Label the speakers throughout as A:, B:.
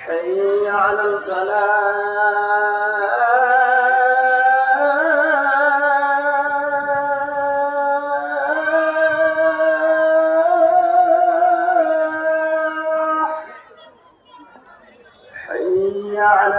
A: حي على الفلاح حي على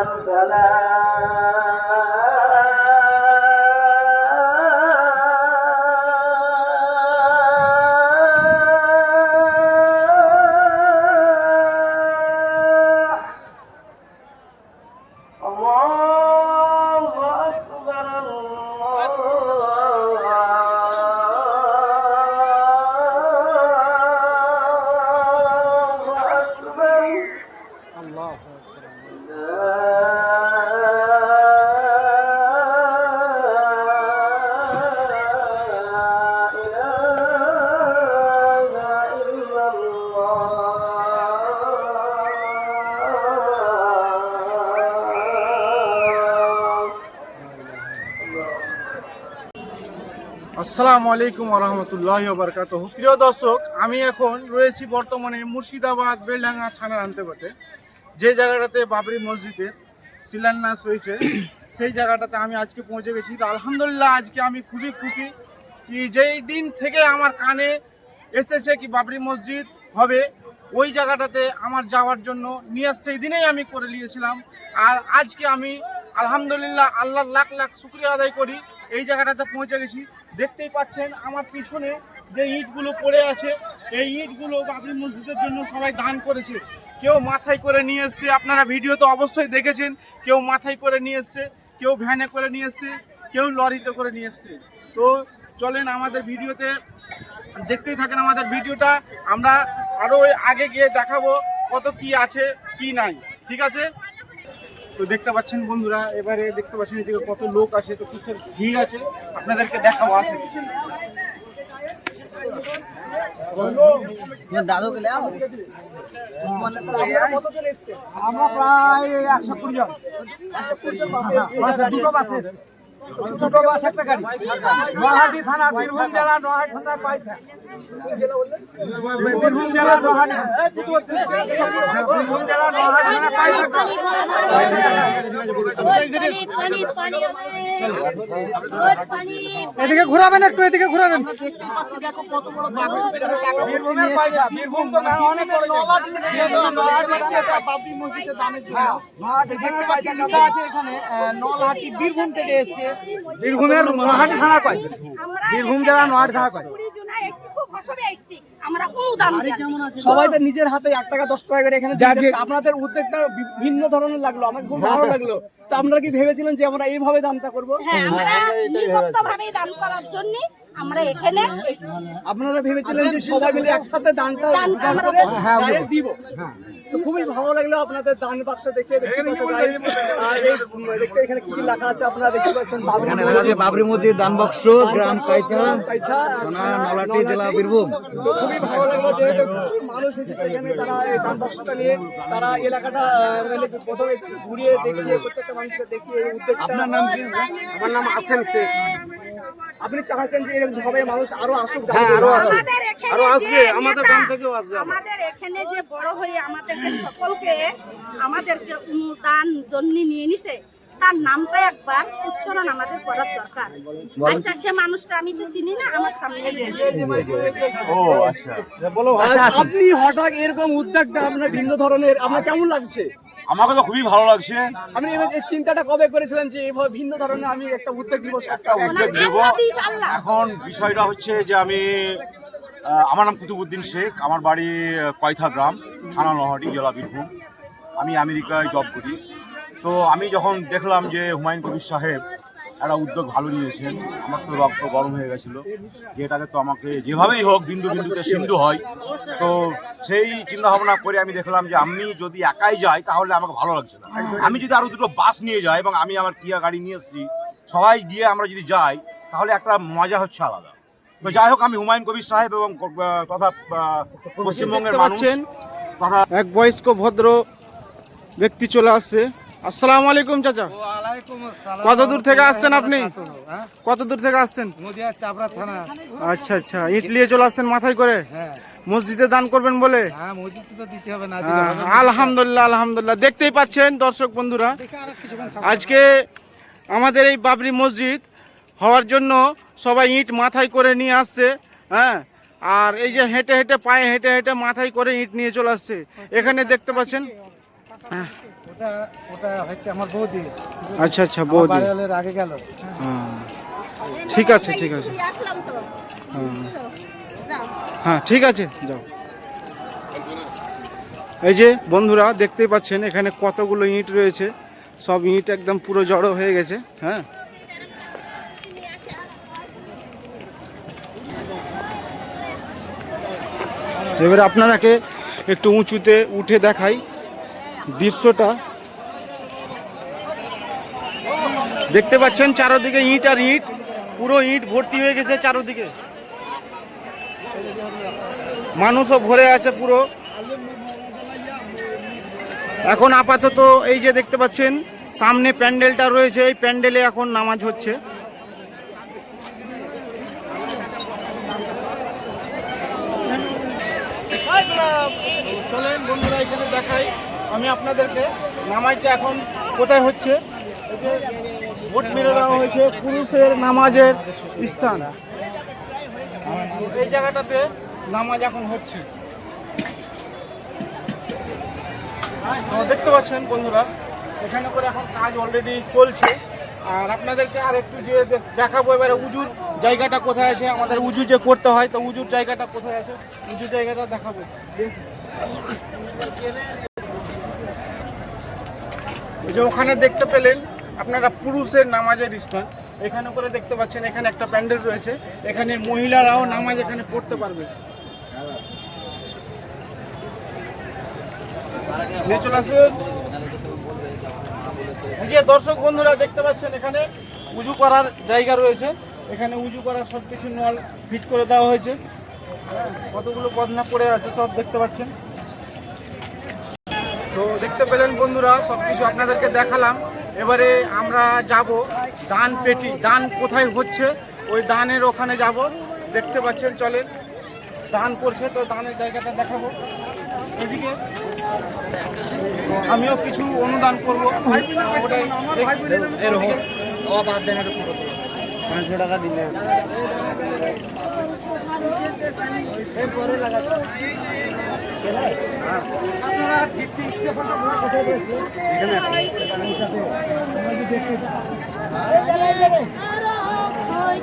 B: আসসালামু আলাইকুম ওরহমতুল্লাহি ওয়াবারাকাতুহু। প্রিয় দর্শক, আমি এখন রয়েছি বর্তমানে মুর্শিদাবাদ বেলডাঙ্গা থানার আন্তর্গতে, যে জায়গাটাতে বাবরি মসজিদের শিলান্যাস হয়েছে সেই জায়গাটাতে আমি আজকে পৌঁছে গেছি। তো আলহামদুলিল্লাহ আজকে আমি খুবই খুশি কি যেই দিন থেকে আমার কানে এসেছে কি বাবরি মসজিদ হবে, ওই জায়গাটাতে আমার যাওয়ার জন্য নিয়ে সেই দিনেই আমি করে নিয়েছিলাম। আর আজকে আমি আলহামদুলিল্লাহ আল্লাহর লাখ লাখ শুকরিয়া আদায় করি এই জায়গাটাতে পৌঁছে গেছি। দেখতেই পাচ্ছেন আমার পিছনে যে ইটগুলো পড়ে আছে, এই ইটগুলো বাবরি মসজিদের জন্য সবাই দান করেছে। কেউ মাথায় করে নিয়ে এসছে, আপনারা ভিডিও তো অবশ্যই দেখেছেন, কেউ মাথায় করে নিয়ে এসছে, কেউ ভ্যানে করে নিয়ে এসছে, কেউ লরিতে করে নিয়ে এসছে। তো চলেন আমাদের ভিডিওতে দেখতেই থাকেন আমাদের ভিডিওটা, আমরা আরও আগে গিয়ে দেখাবো কত কি আছে কি নাই। ঠিক আছে, তো দেখতে পাচ্ছেন বন্ধুরা, এবারে দেখতে পাচ্ছেন এদিকে কত লোক আছে, তো কিসের ভিড় আছে আপনাদেরকে দেখাবো। আছে আমরা প্রায় 120 জন, দুটো বাস একটা গাড়ি, নোয়াহাটি থানা, বীরভূম জেলা, নোয়াহাটি থানা, পাইথা বীরভূম জেলা, নোয়াহাটি থানা, পাইথা। এদিকে ঘুরাবেন, একটু এদিকে ঘুরাবেন। বীরভূম তো অনেক বীরভূম থেকে এসছে, বীরভূমের নোয়াহাটি থানা পাই, বীরভূম জেলা নোয়াহাটি থানা পাই। সবাই তো নিজের হাতে 1 টাকা 10 টাকা করে এখানে আপনাদের উদ্যোগটা ভিন্ন ধরনের লাগলো, আমাকে খুব ভালো লাগলো। তো আপনারা কি ভেবেছিলেন যে আমরা এইভাবে দানটা করবো?
C: হ্যাঁ, আমরা নিরপেক্ষভাবে দান করার জন্য আমরা এখানে এসেছি।
B: আপনারা ভেবেছিলেন যে সবাই মিলে একসাথে দানটা দিব? তো খুবই ভালো লাগলো আপনাদের দান বাক্স দেখে। দেখতে এখানে কি কি লেখা আছে আপনারা দেখতে পাচ্ছেন।
D: বাবরি মসজিদ দান বাক্স, গ্রাম পাইথা, থানা নলাটি, জেলা বীরভূম।
B: খুবই ভালো লাগলো যে মানুষ এসেছে এখানে, তারা এই দান বাক্সটা নিয়ে তারা এলাকাটা প্রথমে ঘুরিয়ে দেখিয়ে প্রত্যেকটা মানুষকে দেখিয়ে এই উদ্যোগ।
D: আপনার নাম কি?
B: আমার নাম আসেন শেখ। আপনি চাচ্ছেন যে এরকম ভাবে মানুষ আরো আসুক?
C: আরো আসবে, আমাদের গ্রাম থেকেও আসবে। আমাদের এখানে যে বড় হয়ে আমাদেরকে সকলকে আমাদেরকে অনুদান জন্য নিয়ে নিছে, তার নামটা একবার উচ্চারণ আমাদের করার দরকার। আচ্ছা, সে মানুষটা আমি তো চিনি না, আমার সামনে
B: আপনি হঠাৎ এরকম উদ্যোগটা আপনার ভিন্ন ধরনের, আপনার কেমন লাগছে?
E: আমাকে তো খুবই ভালো লাগছে।
B: আপনি এই চিন্তাটা কবে করেছিলেন যে এইভাবে ভিন্ন ধরনের আমি একটা উদ্যোগ দিব?
E: একটা উদ্যোগ দেব। এখন বিষয়টা হচ্ছে যে আমার নাম কুতুবউদ্দিন শেখ, আমার বাড়ি পাইথা গ্রাম, থানা নোয়াহাটি, জেলা বীরভূম। আমি আমেরিকায় জব করি। তো আমি যখন দেখলাম যে হুমায়ুন কবির সাহেব একটা উদ্যোগ ভালো নিয়েছেন, আমার তো রক্ত গরম হয়ে গেছিলো যে এটাকে তো আমাকে যেভাবেই হোক বিন্দু বিন্দুতে সিন্ধু হয়। তো সেই চিন্তা ভাবনা করে আমি দেখলাম যে আমি যদি একাই যাই তাহলে আমাকে ভালো লাগছে না। আমি যদি আরও দুটো বাস নিয়ে যাই এবং আমি আমার কিয়া গাড়ি নিয়ে এসেছি, সবাই গিয়ে আমরা যদি যাই তাহলে একটা মজা হচ্ছে আলাদা। তো যাই হোক, আমি হুমায়ুন কবির সাহেব এবং তথা পশ্চিমবঙ্গের মানুষ তথা
B: এক বয়স্ক ভদ্র ব্যক্তি চলে আসছে, আসসালামু আলাইকুম চাচা। কত দূর থেকে আসছেন আপনি? কত দূর থেকে আসছেন?
F: চাপড়া থানা।
B: আচ্ছা আচ্ছা, ইট নিয়ে চলে আসছেন মাথায় করে? মসজিদে দান করবেন বলে? আলহামদুলিল্লাহ আলহামদুলিল্লাহ। দেখতেই পাচ্ছেন দর্শক বন্ধুরা, আজকে আমাদের এই বাবরি মসজিদ হওয়ার জন্য সবাই ইট মাথায় করে নিয়ে আসছে। হ্যাঁ, আর এই যে হেঁটে হেঁটে পায়ে হেঁটে হেঁটে মাথায় করে ইট নিয়ে চলে আসছে। এখানে দেখতে পাচ্ছেন। আচ্ছা আচ্ছা, বৌদি
F: আগে গেল।
B: ঠিক আছে ঠিক আছে, হ্যাঁ ঠিক আছে, যাও। এই যে বন্ধুরা দেখতেই পাচ্ছেন এখানে কতগুলো ইট রয়েছে, সব ইট একদম পুরো জড়ো হয়ে গেছে। হ্যাঁ, এবারে আপনারাকে একটু উঁচুতে উঠে দেখাই দৃশ্যটা। দেখতে পাচ্ছেন চারদিকে ইট আর ইট, পুরো ইট ভর্তি হয়ে গেছে চারদিকে, মানুষও ভরে আছে পুরো। এখন আপাতত এই যে দেখতে পাচ্ছেন সামনে প্যান্ডেলটা রয়েছে, এই প্যান্ডেলে এখন নামাজ হচ্ছে। চলেন বন্ধুরা এখানে দেখাই আমি আপনাদেরকে নামাজটা এখন কোথায় হচ্ছে। ভোট মেরে দেওয়া হয়েছে পুরুষের নামাজের স্থান, এই জায়গাটাতে নামাজ এখন হচ্ছে। দেখতে পাচ্ছেন বন্ধুরা এখানে করে এখন কাজ অলরেডি চলছে। আর আপনাদেরকে আর একটু যে দেখাবো এবারে উজুর জায়গাটা কোথায় আছে, আমাদের উজু যে করতে হয়, তো উজুর জায়গাটা কোথায় আছে, উজুর জায়গাটা দেখাবো। এই যে ওখানে দেখতে পেলেন আপনারা পুরুষের নামাজের স্থান, এখানে করে দেখতে পাচ্ছেন এখানে একটা প্যান্ডেল রয়েছে, এখানে মহিলারাও নামাজ এখানে পড়তে পারবে। চলে আসুন। এই যে দর্শক বন্ধুরা দেখতে পাচ্ছেন এখানে উজু করার জায়গা রয়েছে, এখানে উজু করার সব কিছু নল ফিট করে দেওয়া হয়েছে। কতগুলো বদনা পড়ে আছে সব দেখতে পাচ্ছেন। তো দেখতে পেলেন বন্ধুরা সব কিছু আপনাদেরকে দেখালাম। এবারে আমরা যাব দান পেটি, দান কোথায় হচ্ছে ওই দানের ওখানে যাব। দেখতে পাচ্ছেন চলেন, দান করছে তো দানের জায়গাটা দেখাবো। এদিকে আমিও কিছু অনুদান করবো, ওটাই
F: 500 টাকা দিলে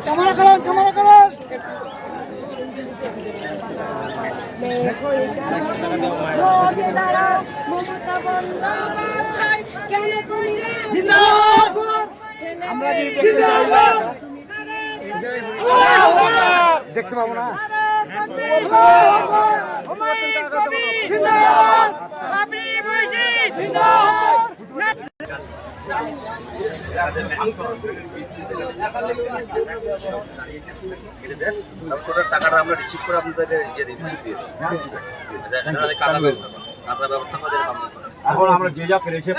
B: ক্যামেরা করেন, ক্যামেরা করেন। আমরা দেখতে পাবো না।
G: টাকাটা আমরা রিসিভ করে আপনাদের রিসিভ দিয়ে ব্যবস্থা করে।
E: এখন আমরা যে যা পেরেছে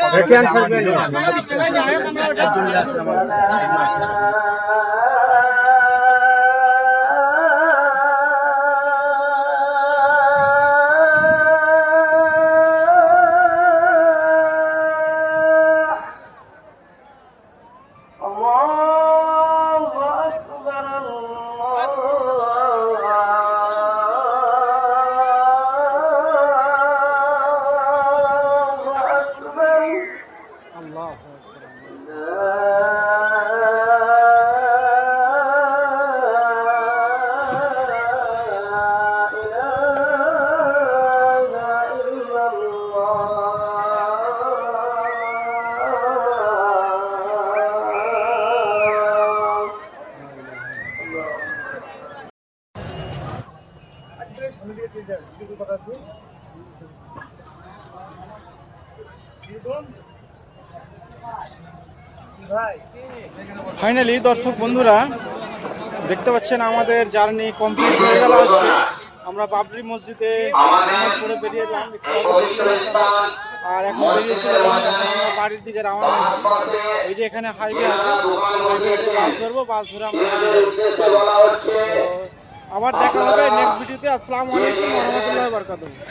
B: ফাইনালি দর্শক বন্ধুরা দেখতে পাচ্ছেন আমাদের জার্নি কমপ্লিট হয়ে গেল আজকে। আমরা বাবরি মসজিদে নামাজ পড়ে বেরিয়ে এলাম একটু আগে দেখতে পেলাম। আর এখন বেরিয়েছিলাম আমরা বাড়ির দিকে রওনা হচ্ছি। ওই যে এখানে হাইওয়ে আছে, হাইওয়েতে বাস ধরবো, বাস ধরে আমরা বেরিয়ে যাবো। তো আবার দেখা হবে নেক্সট ভিডিওতে। আসসালামু আলাইকুম ওয়া রাহমাতুল্লাহি ওয়া বারাকাতুহু।